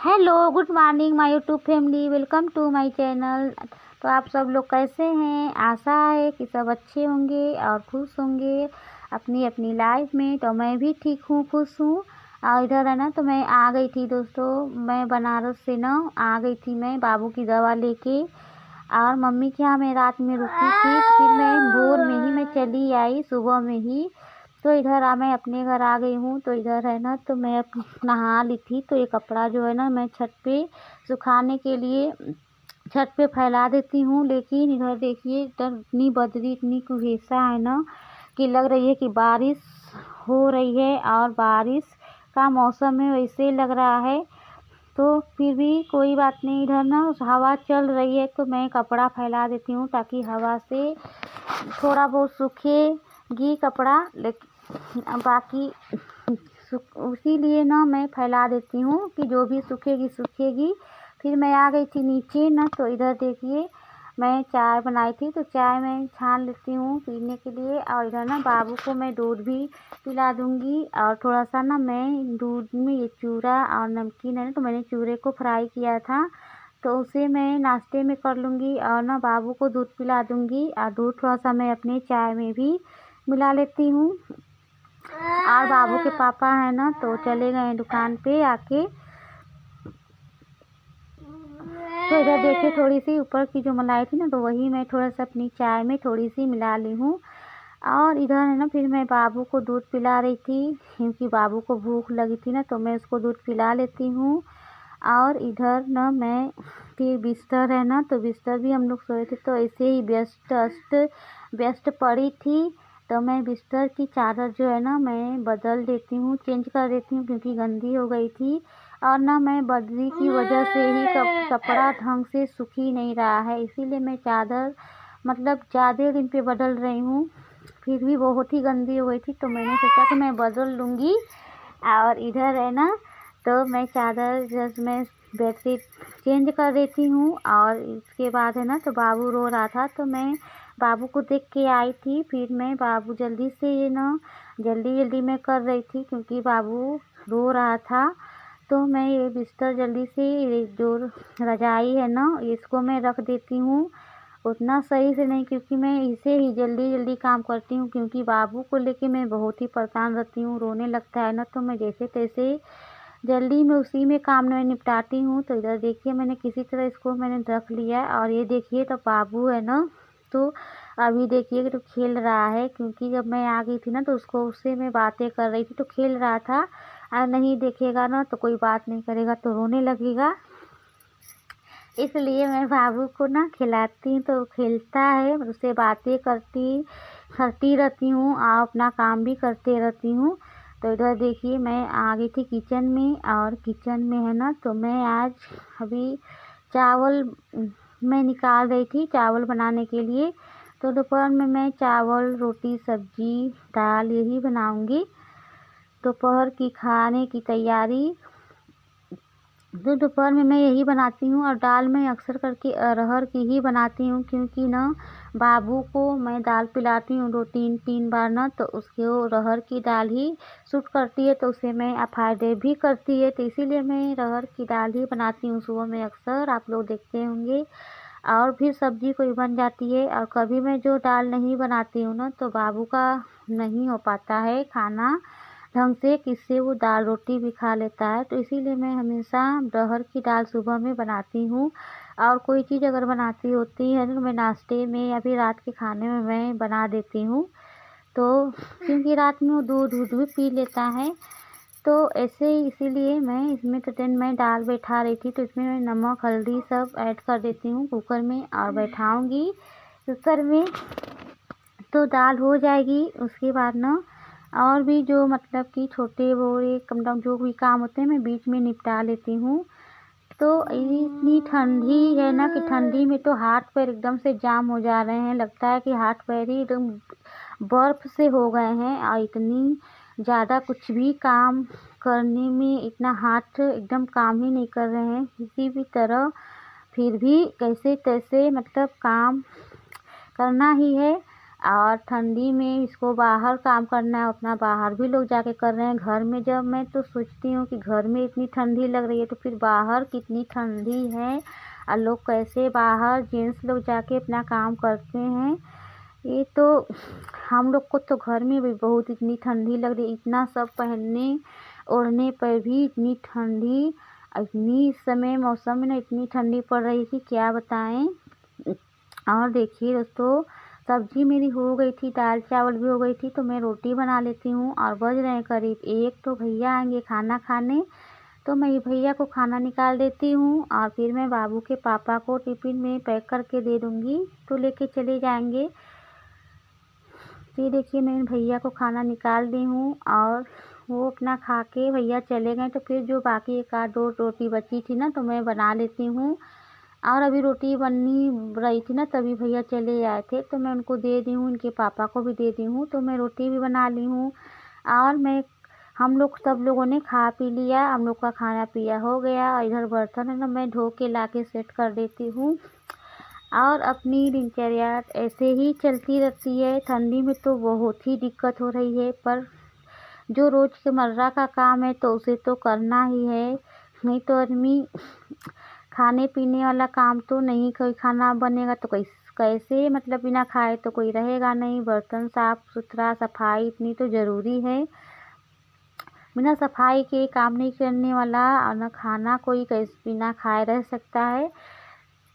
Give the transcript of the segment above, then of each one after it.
Hello, good morning my YouTube family. Welcome to my channel. तो आप सब लोग कैसे हैं? आशा है कि सब अच्छे होंगे और खुश होंगे अपनी अपनी लाइफ में। तो मैं भी ठीक हूँ, खुश हूँ। और इधर है ना, तो मैं आ गई थी दोस्तों, मैं बनारस से ना आ गई थी मैं बाबू की दवा लेके। और मम्मी के यहाँ मैं रात में रुकी थी, तो फिर मैं भोर में ही मैं चली आई, सुबह में ही। तो इधर मैं अपने घर आ गई हूँ। तो इधर है ना, तो मैं नहा ली थी। तो ये कपड़ा जो है ना, मैं छत पे सुखाने के लिए छत पे फैला देती हूँ। लेकिन इधर देखिए, इधर इतनी बदरी, इतनी कुहेसा है ना कि लग रही है कि बारिश हो रही है। और बारिश का मौसम है, वैसे लग रहा है। तो फिर भी कोई बात नहीं, इधर ना हवा चल रही है, तो मैं कपड़ा फैला देती हूँ ताकि हवा से थोड़ा बहुत सूखेगी कपड़ा। लेकिन बाकी इसीलिए ना मैं फैला देती हूँ कि जो भी सूखेगी सूखेगी। फिर मैं आ गई थी नीचे ना, तो इधर देखिए, मैं चाय बनाई थी, तो चाय मैं छान लेती हूँ पीने के लिए। और इधर ना बाबू को मैं दूध भी पिला दूँगी। और थोड़ा सा ना मैं दूध में ये चूरा और नमकीन है ना, तो मैंने चूरे को फ्राई किया था, तो उसे मैं नाश्ते में कर लूँगी। और ना बाबू को दूध पिला दूँगी। और दूध थोड़ा सा मैं अपने चाय में भी मिला लेती हूँ। और बाबू के पापा है ना, तो चले गए दुकान पे आके। तो इधर देखिए, थोड़ी सी ऊपर की जो मलाई थी ना, तो वही मैं थोड़ा सा अपनी चाय में थोड़ी सी मिला ली हूँ। और इधर है ना, फिर मैं बाबू को दूध पिला रही थी, क्योंकि बाबू को भूख लगी थी ना, तो मैं उसको दूध पिला लेती हूँ। और इधर ना मैं फिर बिस्तर है ना, तो बिस्तर भी हम लोग सोए थे, तो ऐसे ही व्यस्त पड़ी थी। तो मैं बिस्तर की चादर जो है ना, मैं बदल देती हूँ, चेंज कर देती हूँ, क्योंकि गंदी हो गई थी। और ना मैं बदली की वजह से ही कपड़ा ढंग से सूख ही नहीं रहा है, इसीलिए मैं चादर मतलब ज़्यादा दिन पे बदल रही हूँ। फिर भी बहुत ही गंदी हो गई थी, तो मैंने सोचा कि मैं बदल लूँगी। और इधर है ना, तो मैं चादर जस्ट मैं बेडशीट चेंज कर देती हूँ। और इसके बाद है ना, तो बाबू रो रहा था, तो मैं बाबू को देख के आई थी। फिर मैं बाबू जल्दी से ये ना जल्दी मैं कर रही थी, क्योंकि बाबू रो रहा था। तो मैं ये बिस्तर जल्दी से, ये जो रजाई है ना, इसको मैं रख देती हूँ। उतना सही से नहीं, क्योंकि मैं इसे ही जल्दी काम करती हूँ, क्योंकि बाबू को लेके मैं बहुत ही परेशान रहती हूँ। रोने लगता है ना, तो मैं जैसे तैसे जल्दी में उसी में काम में निपटाती हूँ। तो इधर देखिए, मैंने किसी तरह इसको मैंने रख लिया। और ये देखिए, तो बाबू है ना, तो अभी देखिए कि तो खेल रहा है, क्योंकि जब मैं आ गई थी ना, तो उससे मैं बातें कर रही थी, तो खेल रहा था। और नहीं देखेगा ना, तो कोई बात नहीं करेगा, तो रोने लगेगा। इसलिए मैं बाबू को ना खिलाती, तो खेलता है, उससे बातें करती रहती हूँ और अपना काम भी करते रहती हूँ। तो इधर देखिए, मैं आ गई थी किचन में। और किचन में है ना, तो मैं आज अभी चावल मैं निकाल रही थी चावल बनाने के लिए। तो दोपहर में मैं चावल, रोटी, सब्जी, दाल यही बनाऊंगी। दोपहर की खाने की तैयारी तो दोपहर में मैं यही बनाती हूँ। और दाल मैं अक्सर करके अरहर की ही बनाती हूँ, क्योंकि ना बाबू को मैं दाल पिलाती हूँ 2-3 बार ना, तो उसके वो अरहर की दाल ही सूट करती है, तो उसे मैं फायदे भी करती है। तो इसीलिए मैं अरहर की दाल ही बनाती हूँ सुबह में अक्सर, आप लोग देखते होंगे। और फिर सब्जी कोई बन जाती है। और कभी मैं जो दाल नहीं बनाती हूँ ना, तो बाबू का नहीं हो पाता है खाना ढंग से, किससे वो दाल रोटी भी खा लेता है। तो इसीलिए मैं हमेशा अरहर की दाल सुबह में बनाती हूँ। और कोई चीज़ अगर बनाती होती है तो मैं नाश्ते में या फिर रात के खाने में मैं बना देती हूँ। तो क्योंकि रात में वो दूध भी पी लेता है, तो ऐसे ही इसीलिए मैं इसमें तो दिन मैं दाल बैठा रही थी, तो इसमें मैं नमक हल्दी सब ऐड कर देती हूँ कुकर में और बैठाऊँगी कुकर में। तो दाल हो जाएगी। उसके बाद ना और भी जो मतलब कि छोटे बड़े कम दाम जो भी काम होते हैं, मैं बीच में निपटा लेती हूँ। तो इतनी ठंडी है ना, कि ठंडी में तो हाथ पैर एकदम से जाम हो जा रहे हैं, लगता है कि हाथ पैर ही एकदम बर्फ़ से हो गए हैं। और इतनी ज़्यादा कुछ भी काम करने में इतना हाथ एकदम काम ही नहीं कर रहे हैं किसी भी तरह। फिर भी कैसे तैसे मतलब काम करना ही है। और ठंडी में इसको बाहर काम करना है अपना, बाहर भी लोग जाके कर रहे हैं। घर में जब मैं तो सोचती हूँ कि घर में इतनी ठंडी लग रही है तो फिर बाहर कितनी ठंडी है और लोग कैसे बाहर जेंट्स लोग जाके अपना काम करते हैं। ये तो हम लोग को तो घर में भी बहुत इतनी ठंडी लग रही है, इतना सब पहनने ओढ़ने पर भी इतनी ठंडी, इतनी इस समय मौसम में ना इतनी ठंडी पड़ रही थी क्या बताएं। और देखिए दोस्तों, सब्जी मेरी हो गई थी, दाल चावल भी हो गई थी, तो मैं रोटी बना लेती हूँ। और बज रहे हैं करीब 1, तो भैया आएंगे खाना खाने, तो मैं भैया को खाना निकाल देती हूँ और फिर मैं बाबू के पापा को टिफ़िन में पैक करके दे दूँगी, तो लेके चले जाएंगे। तो ये देखिए मैं भैया को खाना निकाल दी हूँ और वो अपना खा के भैया चले गए। तो फिर जो बाकी 1 आध 2 रोटी बची थी ना, तो मैं बना लेती हूँ। और अभी रोटी बननी रही थी ना, तभी भैया चले आए थे, तो मैं उनको दे दी हूँ, इनके पापा को भी दे दी हूँ। तो मैं रोटी भी बना ली हूँ और हम लोग सब लोगों ने खा पी लिया, हम लोग का खाना पिया हो गया। इधर बर्तन है ना, मैं धो के ला के सेट कर देती हूँ। और अपनी दिनचर्या ऐसे ही चलती रहती है। ठंडी में तो बहुत ही दिक्कत हो रही है, पर जो रोज़मर्रा का काम है तो उसे तो करना ही है, नहीं तो आदमी खाने पीने वाला काम तो नहीं, कोई खाना बनेगा तो कैसे मतलब बिना खाए तो कोई रहेगा नहीं। बर्तन साफ़ सुथरा सफाई इतनी तो ज़रूरी है, बिना सफाई के काम नहीं करने वाला और न खाना कोई कैसे बिना खाए रह सकता है।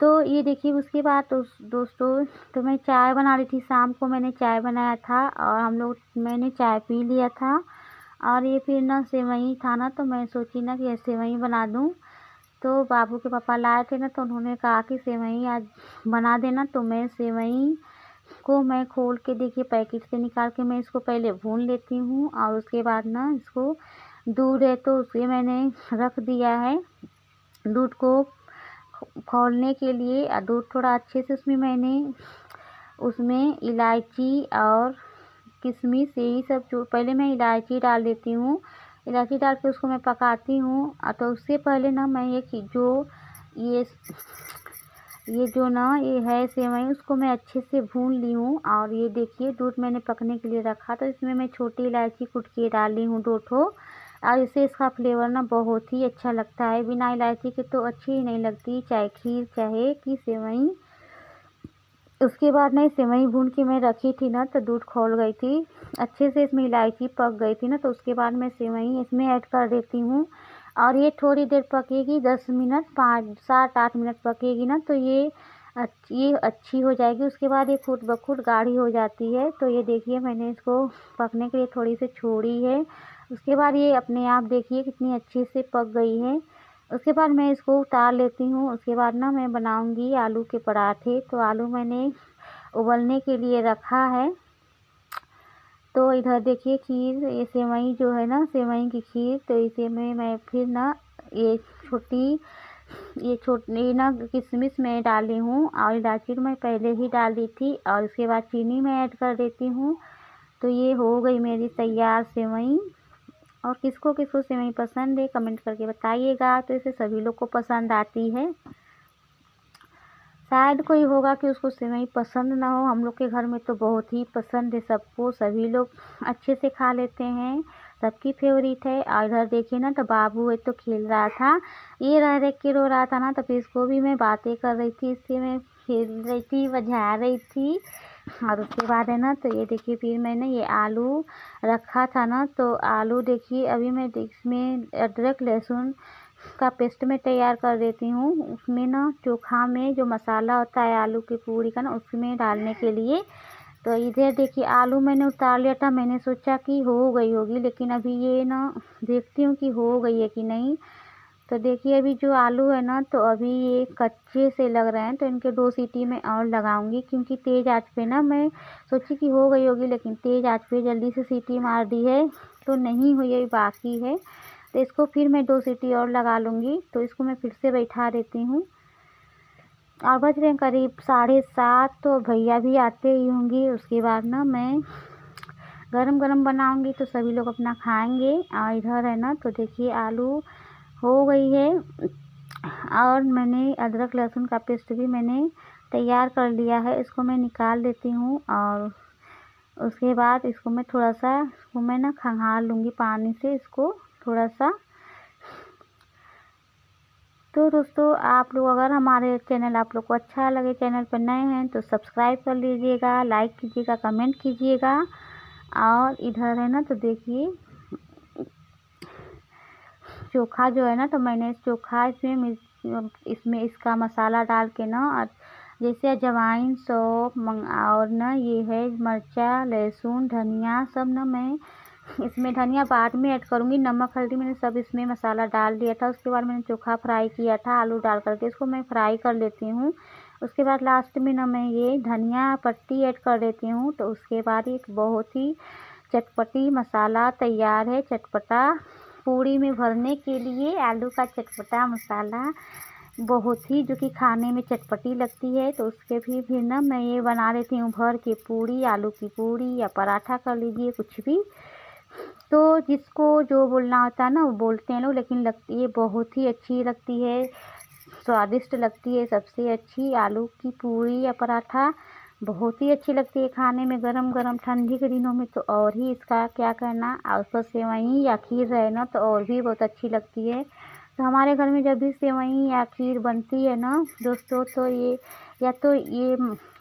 तो ये देखिए उसके बाद दोस्तों, तो मैं चाय बना रही थी, शाम को मैंने चाय बनाया था और मैंने चाय पी लिया था। और ये फिर ना सेवई था ना, तो मैं सोची ना कि सेवई बना दूँ। तो बाबू के पापा लाए थे ना, तो उन्होंने कहा कि सेवई आज बना देना। तो मैं सेवई को मैं खोल के देखिए पैकेट से निकाल के मैं इसको पहले भून लेती हूँ और उसके बाद ना इसको दूध है तो उसे मैंने रख दिया है दूध को खौलने के लिए। और दूध थोड़ा अच्छे से उसमें इलायची और किशमिश यही सब, जो पहले मैं इलायची डाल देती हूँ, इलायची डाल के उसको मैं पकाती हूँ। तो उससे पहले ना मैं ये है सेवई, उसको मैं अच्छे से भून ली हूँ। और ये देखिए दूध मैंने पकने के लिए रखा, तो इसमें मैं छोटी इलायची कूट के डाल ली हूँ 2 ठो। और इससे इसका फ्लेवर ना बहुत ही अच्छा लगता है, बिना इलायची के तो अच्छी ही नहीं लगती, चाहे खीर चाहे कि सेवई। उसके बाद ना सेवई भून के मैं रखी थी ना, तो दूध खौल गई थी अच्छे से, इसमें इलायची पक गई थी ना, तो उसके बाद मैं सेवई इसमें ऐड कर देती हूँ। और ये थोड़ी देर पकेगी, 10 मिनट 5 7 8 मिनट पकेगी ना, तो ये अच्छी हो जाएगी। उसके बाद ये खुद ब खुद गाढ़ी हो जाती है। तो ये देखिए मैंने इसको पकने के लिए थोड़ी सी छोड़ी है, उसके बाद ये अपने आप देखिए कितनी अच्छे से पक गई है। उसके बाद मैं इसको उतार लेती हूँ। उसके बाद ना मैं बनाऊँगी आलू के पराठे। तो आलू मैंने उबलने के लिए रखा है। तो इधर देखिए खीर, ये सेवई जो है ना, सेवई की खीर, तो इसे में मैं फिर ना ये छोटी ना किशमिश में डाली हूँ और इलायची मैं पहले ही डाल दी थी। और उसके बाद चीनी मैं ऐड कर देती हूँ। तो ये हो गई मेरी तैयार सेवई। और किसको किसको सेवई पसंद है कमेंट करके बताइएगा। तो इसे सभी लोग को पसंद आती है, शायद कोई होगा कि उसको सेवई पसंद ना हो, हम लोग के घर में तो बहुत ही पसंद है सबको, सभी लोग अच्छे से खा लेते हैं, सबकी फेवरेट है। और इधर देखिए ना, तो बाबू है तो खेल रहा था, ये रह रह के रो रहा था ना, तो फिर इसको भी मैं बातें कर रही थी, इससे मैं खेल रही थी, बजा रही थी। और उसके बाद है ना, तो ये देखिए फिर मैंने ये आलू रखा था ना, तो आलू देखिए अभी मैं इसमें अदरक लहसुन का पेस्ट में तैयार कर देती हूँ। उसमें ना चोखा में जो मसाला होता है आलू की पूरी का ना, उसमें डालने के लिए। तो इधर देखिए आलू मैंने उतार लिया था, मैंने सोचा कि हो गई होगी, लेकिन अभी ये ना देखती हूँ कि हो गई है कि नहीं। तो देखिए अभी जो आलू है ना, तो अभी ये कच्चे से लग रहे हैं, तो इनके 2 सीटी में और लगाऊंगी, क्योंकि तेज़ आंच पे ना मैं सोची कि हो गई होगी, लेकिन तेज़ आंच पे जल्दी से सीटी मार दी है तो नहीं हुई है, बाकी है। तो इसको फिर मैं 2 सीटी और लगा लूँगी। तो इसको मैं फिर से बैठा देती हूँ। और बज रहे हैं करीब 7:30, तो भैया भी आते ही होंगे। उसके बाद ना मैं गरम गरम बनाऊँगी, तो सभी लोग अपना खाएँगे। और इधर है ना, तो देखिए आलू हो गई है और मैंने अदरक लहसुन का पेस्ट भी मैंने तैयार कर लिया है, इसको मैं निकाल देती हूँ। और उसके बाद इसको मैं थोड़ा सा ना खंगाल लूँगी पानी से इसको थोड़ा सा। तो दोस्तों आप लोग अगर हमारे चैनल आप लोग को अच्छा लगे, चैनल पर नए हैं तो सब्सक्राइब कर लीजिएगा, लाइक कीजिएगा, कमेंट कीजिएगा। और इधर है ना तो देखिए चोखा जो है ना, तो मैंने चोखा इसमें इसका मसाला डाल के ना, जैसे अजवाइन, सौंफ और ना ये है मिर्चा, लहसुन, धनिया सब ना मैं इसमें धनिया बाद में ऐड करूँगी। नमक, हल्दी मैंने सब इसमें मसाला डाल दिया था। उसके बाद मैंने चोखा फ्राई किया था आलू डाल करके, इसको मैं फ्राई कर लेती हूँ। उसके बाद लास्ट में ना मैं ये धनिया पत्ती ऐड कर देती हूँ। तो उसके बाद एक बहुत ही चटपटी मसाला तैयार है, चटपटा पूड़ी में भरने के लिए आलू का चटपटा मसाला, बहुत ही जो कि खाने में चटपटी लगती है। तो उसके भी ना मैं ये बना लेती हूँ भर के पूड़ी, आलू की पूड़ी या पराठा कर लीजिए कुछ भी। तो जिसको जो बोलना होता है ना वो बोलते हैं लोग, लेकिन लगती है बहुत ही अच्छी लगती है, स्वादिष्ट लगती है। सबसे अच्छी आलू की पूड़ी या पराठा बहुत ही अच्छी लगती है खाने में गरम गरम ठंडी के दिनों में। तो और ही इसका क्या कहना, और ऊपर सेवई या खीर रहे ना तो और भी बहुत अच्छी लगती है। तो हमारे घर में जब भी सेवई या खीर बनती है ना दोस्तों, तो ये या तो ये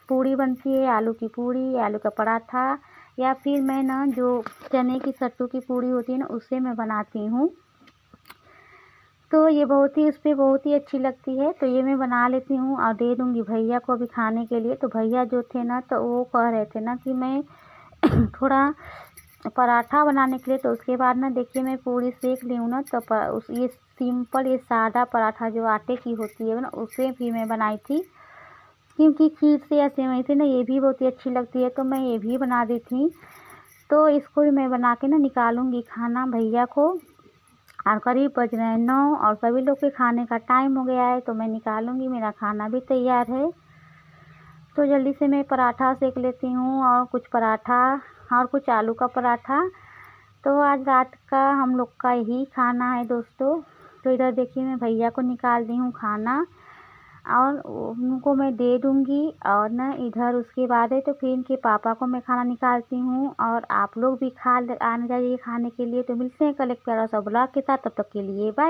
पूड़ी बनती है, आलू की पूड़ी, आलू का पराठा, या फिर मैं ना जो चने की सत्तू की पूड़ी होती है ना उससे मैं बनाती हूँ। तो ये बहुत ही उस पर बहुत ही अच्छी लगती है। तो ये मैं बना लेती हूँ और दे दूँगी भैया को भी खाने के लिए। तो भैया जो थे ना तो वो कह रहे थे ना कि मैं थोड़ा पराठा बनाने के लिए। तो उसके बाद ना देखिए मैं पूरी सेक ली हूँ ना, तो ये सिंपल ये सादा पराठा जो आटे की होती है ना उसे भी मैं बनाई थी, क्योंकि खीर से या सेवई से ना ये भी बहुत ही अच्छी लगती है। तो मैं ये भी बना दी थी। तो इसको भी मैं बना के ना निकालूंगी खाना भैया को। और करीब बज रहे हैं 9 और सभी लोग के खाने का टाइम हो गया है। तो मैं निकालूंगी, मेरा खाना भी तैयार है। तो जल्दी से मैं पराठा सेक लेती हूँ, और कुछ पराठा और कुछ आलू का पराठा। तो आज रात का हम लोग का यही खाना है दोस्तों। तो इधर देखिए मैं भैया को निकाल दी हूँ खाना और उनको मैं दे दूँगी। और ना इधर उसके बाद है तो फिर इनके पापा को मैं खाना निकालती हूँ, और आप लोग भी आने जाइए खाने के लिए। तो मिलते हैं कल एक प्यारा सा ब्लॉग के साथ, तब तक के लिए बाय।